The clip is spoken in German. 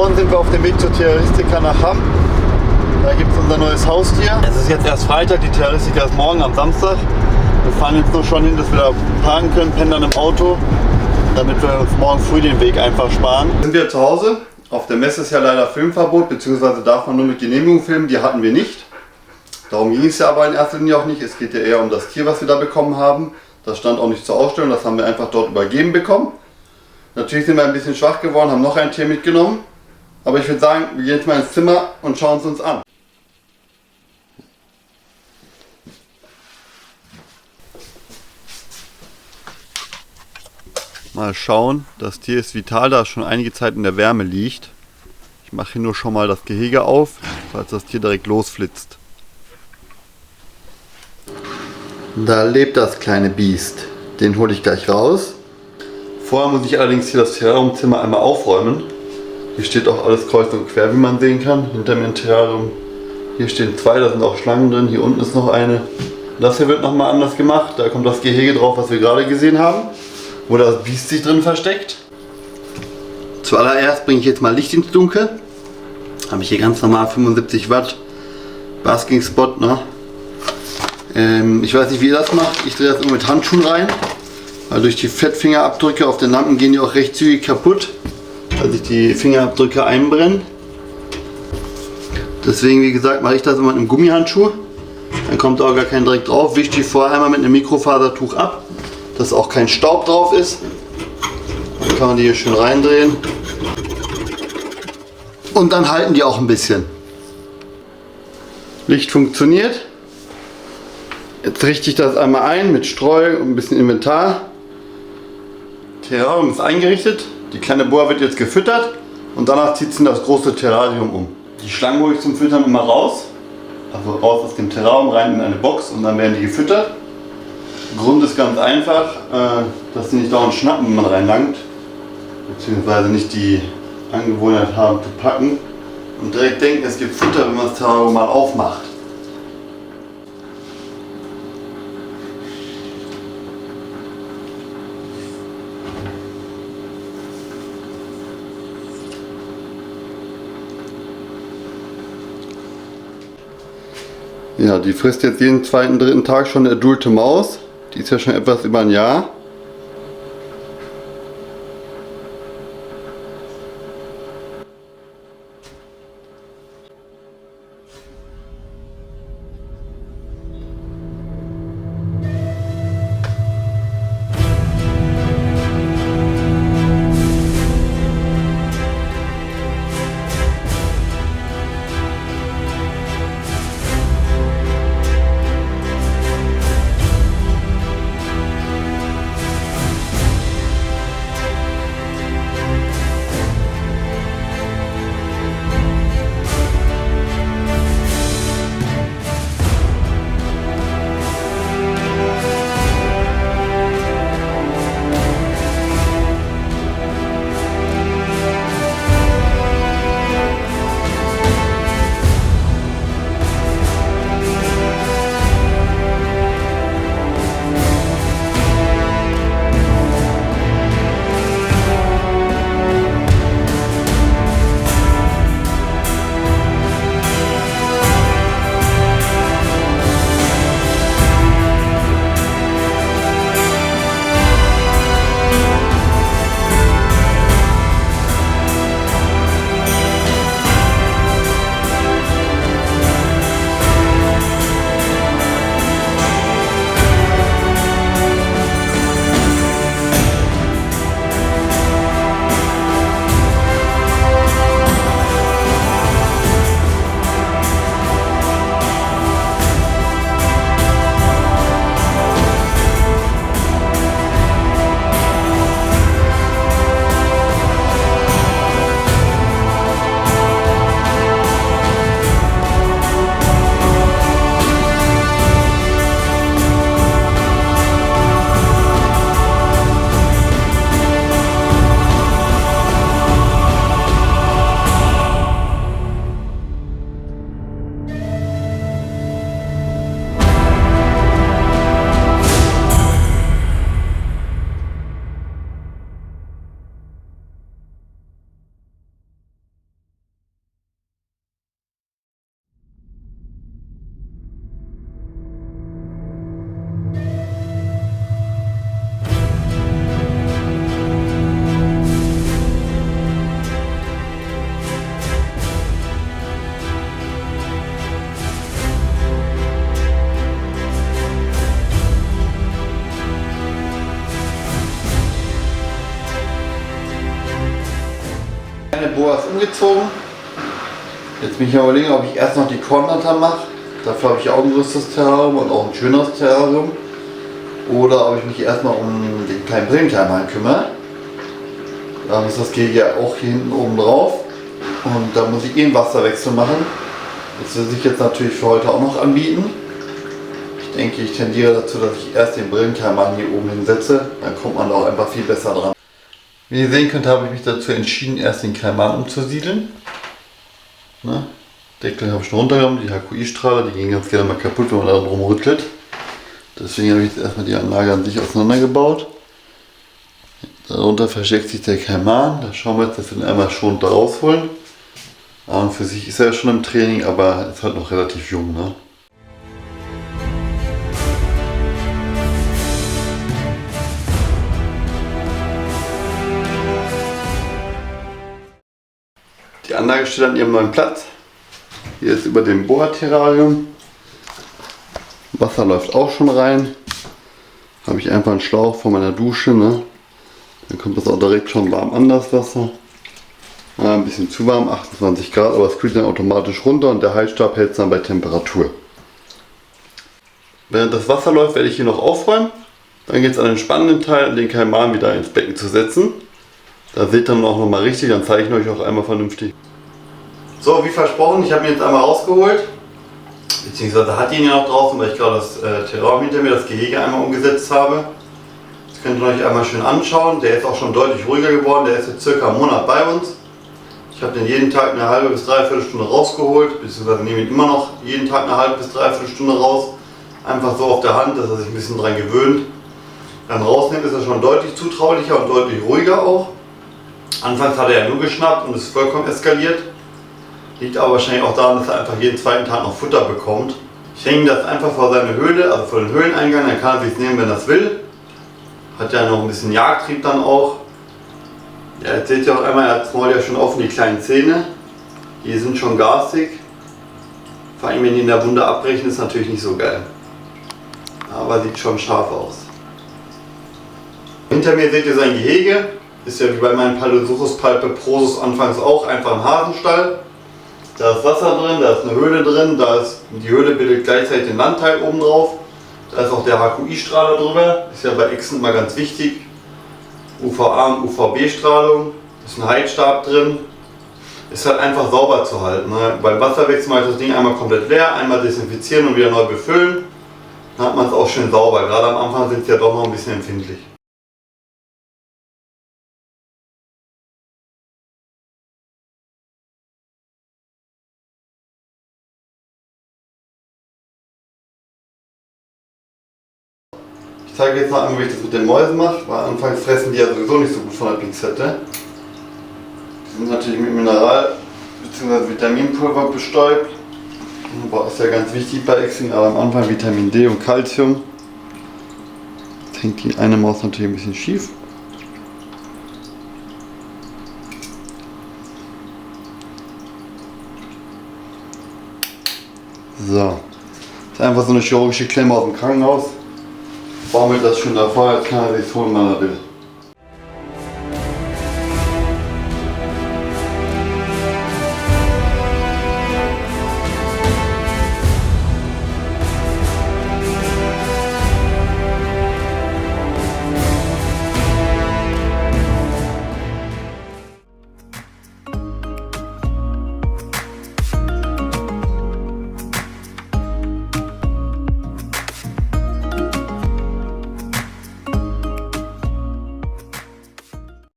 Morgen sind wir auf dem Weg zur Terroristica nach Hamm. Da gibt es unser neues Haustier. Es ist jetzt erst Freitag, die Terroristica ist morgen am Samstag. Wir fahren jetzt nur schon hin, dass wir da parken können, pennen dann im Auto, damit wir uns morgen früh den Weg einfach sparen. Sind wir zu Hause. Auf der Messe ist ja leider Filmverbot, beziehungsweise darf man nur mit Genehmigung filmen, die hatten wir nicht. Darum ging es ja aber in erster Linie auch nicht. Es geht ja eher um das Tier, was wir da bekommen haben. Das stand auch nicht zur Ausstellung, das haben wir einfach dort übergeben bekommen. Natürlich sind wir ein bisschen schwach geworden, haben noch ein Tier mitgenommen. Aber ich würde sagen, wir gehen jetzt mal ins Zimmer und schauen es uns an. Mal schauen, das Tier ist vital, da es schon einige Zeit in der Wärme liegt. Ich mache hier nur schon mal das Gehege auf, falls das Tier direkt losflitzt. Da lebt das kleine Biest. Den hole ich gleich raus. Vorher muss ich allerdings hier das Terrariumzimmer einmal aufräumen. Hier steht auch alles kreuz und quer, wie man sehen kann. Hinter mir ein Terrarium. Hier stehen zwei, da sind auch Schlangen drin. Hier unten ist noch eine. Das hier wird nochmal anders gemacht. Da kommt das Gehege drauf, was wir gerade gesehen haben, wo das Biest sich drin versteckt. Zuallererst bringe ich jetzt mal Licht ins Dunkel. Habe ich hier ganz normal 75 Watt Basking Spot. Ne? Ich weiß nicht, wie ihr das macht. Ich drehe das immer mit Handschuhen rein. Weil durch die Fettfingerabdrücke auf den Lampen gehen die auch recht zügig kaputt, weil sich die Fingerabdrücke einbrennen. Deswegen, wie gesagt, mache ich das immer mit einem Gummihandschuh. Dann kommt auch gar kein Dreck drauf. Wische die vorher einmal mit einem Mikrofasertuch ab, dass auch kein Staub drauf ist. Dann kann man die hier schön reindrehen. Und dann halten die auch ein bisschen. Licht funktioniert. Jetzt richte ich das einmal ein mit Streu und ein bisschen Inventar. Terrarium ist eingerichtet. Die kleine Boa wird jetzt gefüttert und danach zieht sie in das große Terrarium um. Die Schlangen hole ich zum Füttern immer raus. Also raus aus dem Terrarium, rein in eine Box und dann werden die gefüttert. Der Grund ist ganz einfach, dass sie nicht dauernd schnappen, wenn man reinlangt. Beziehungsweise nicht die Angewohnheit haben zu packen und direkt denken, es gibt Futter, wenn man das Terrarium mal aufmacht. Ja, die frisst jetzt jeden zweiten, dritten Tag schon eine adulte Maus. Die ist ja schon etwas über ein Jahr. umgezogen. Jetzt bin ich überlegen, ob ich erst noch die Kornlatter mache. Dafür habe ich auch ein größeres Terrarium und auch ein schöneres Terrarium. Oder ob ich mich erstmal um den kleinen Brillenkalmar kümmere. Dann ist das Gehege auch hier hinten oben drauf. Und da muss ich einen Wasserwechsel machen. Das will sich jetzt natürlich für heute auch noch anbieten. Ich denke, ich tendiere dazu, dass ich erst den Brillenkalmar hier oben hinsetze. Dann kommt man da auch einfach viel besser dran. Wie ihr sehen könnt, habe ich mich dazu entschieden, erst den Kalmar umzusiedeln. Ne? Deckel habe ich schon runtergenommen, die HQI-Strahler, die gehen ganz gerne mal kaputt, wenn man da drum rüttelt. Deswegen habe ich jetzt erstmal die Anlage an sich auseinandergebaut. Darunter versteckt sich der Kalmar. Da schauen wir jetzt, dass wir den einmal schonend da rausholen. Und für sich ist er ja schon im Training, aber ist halt noch relativ jung. Ne? Die Anlage steht an ihrem neuen Platz. Hier ist über dem Boa-Terrarium. Wasser läuft auch schon rein. Habe ich einfach einen Schlauch von meiner Dusche. Ne? Dann kommt das auch direkt schon warm an, das Wasser. Ja, ein bisschen zu warm, 28 Grad, aber es kühlt dann automatisch runter und der Heizstab hält es dann bei Temperatur. Während das Wasser läuft, werde ich hier noch aufräumen. Dann geht es an den spannenden Teil, den Kalmar wieder ins Becken zu setzen. Da seht ihr dann auch nochmal richtig, dann zeige ich euch auch einmal vernünftig. So, wie versprochen, ich habe ihn jetzt einmal rausgeholt. Beziehungsweise hatte ihn ja noch draußen, weil ich gerade das Terrarium hinter mir, das Gehege einmal umgesetzt habe. Das könnt ihr euch einmal schön anschauen. Der ist auch schon deutlich ruhiger geworden. Der ist jetzt circa einen Monat bei uns. Ich habe den jeden Tag eine halbe bis dreiviertel Stunde rausgeholt, beziehungsweise nehme ihn immer noch jeden Tag eine halbe bis dreiviertel Stunde raus. Einfach so auf der Hand, dass er sich ein bisschen dran gewöhnt. Beim Rausnehmen ist er schon deutlich zutraulicher und deutlich ruhiger auch. Anfangs hat er ja nur geschnappt und ist vollkommen eskaliert. Liegt aber wahrscheinlich auch daran, dass er einfach jeden zweiten Tag noch Futter bekommt. Ich hänge das einfach vor seine Höhle, also vor den Höhleneingang, dann kann er sich nehmen, wenn er es will. Hat ja noch ein bisschen Jagdtrieb dann auch. Ja, jetzt seht ihr auch einmal, er hat das Maul ja schon offen, die kleinen Zähne. Die sind schon garstig. Vor allem, wenn die in der Wunde abbrechen, ist natürlich nicht so geil. Aber sieht schon scharf aus. Hinter mir seht ihr sein Gehege. Ist ja wie bei meinem Paleosuchus palpeprosus anfangs auch einfach ein Hasenstall. Da ist Wasser drin, da ist eine Höhle drin, die Höhle bildet gleichzeitig den Landteil oben drauf. Da ist auch der HQI-Strahler drüber, ist ja bei Echsen immer ganz wichtig. UVA und UVB-Strahlung, ist ein Heizstab drin. Ist halt einfach sauber zu halten. Ne? Beim Wasserwechsel mache ich das Ding einmal komplett leer, einmal desinfizieren und wieder neu befüllen. Dann hat man es auch schön sauber. Gerade am Anfang sind sie ja doch noch ein bisschen empfindlich. Ich zeige jetzt noch einmal, wie ich das mit den Mäusen mache, weil anfangs fressen die ja sowieso nicht so gut von der Pinzette. Die sind natürlich mit Mineral- bzw. Vitaminpulver bestäubt. Ist ja ganz wichtig bei Echsen, aber am Anfang Vitamin D und Calcium. Jetzt hängt die eine Maus natürlich ein bisschen schief. So. Das ist einfach so eine chirurgische Klemme aus dem Krankenhaus. Baumelt das schon davor, jetzt kann er sich holen, wann er will.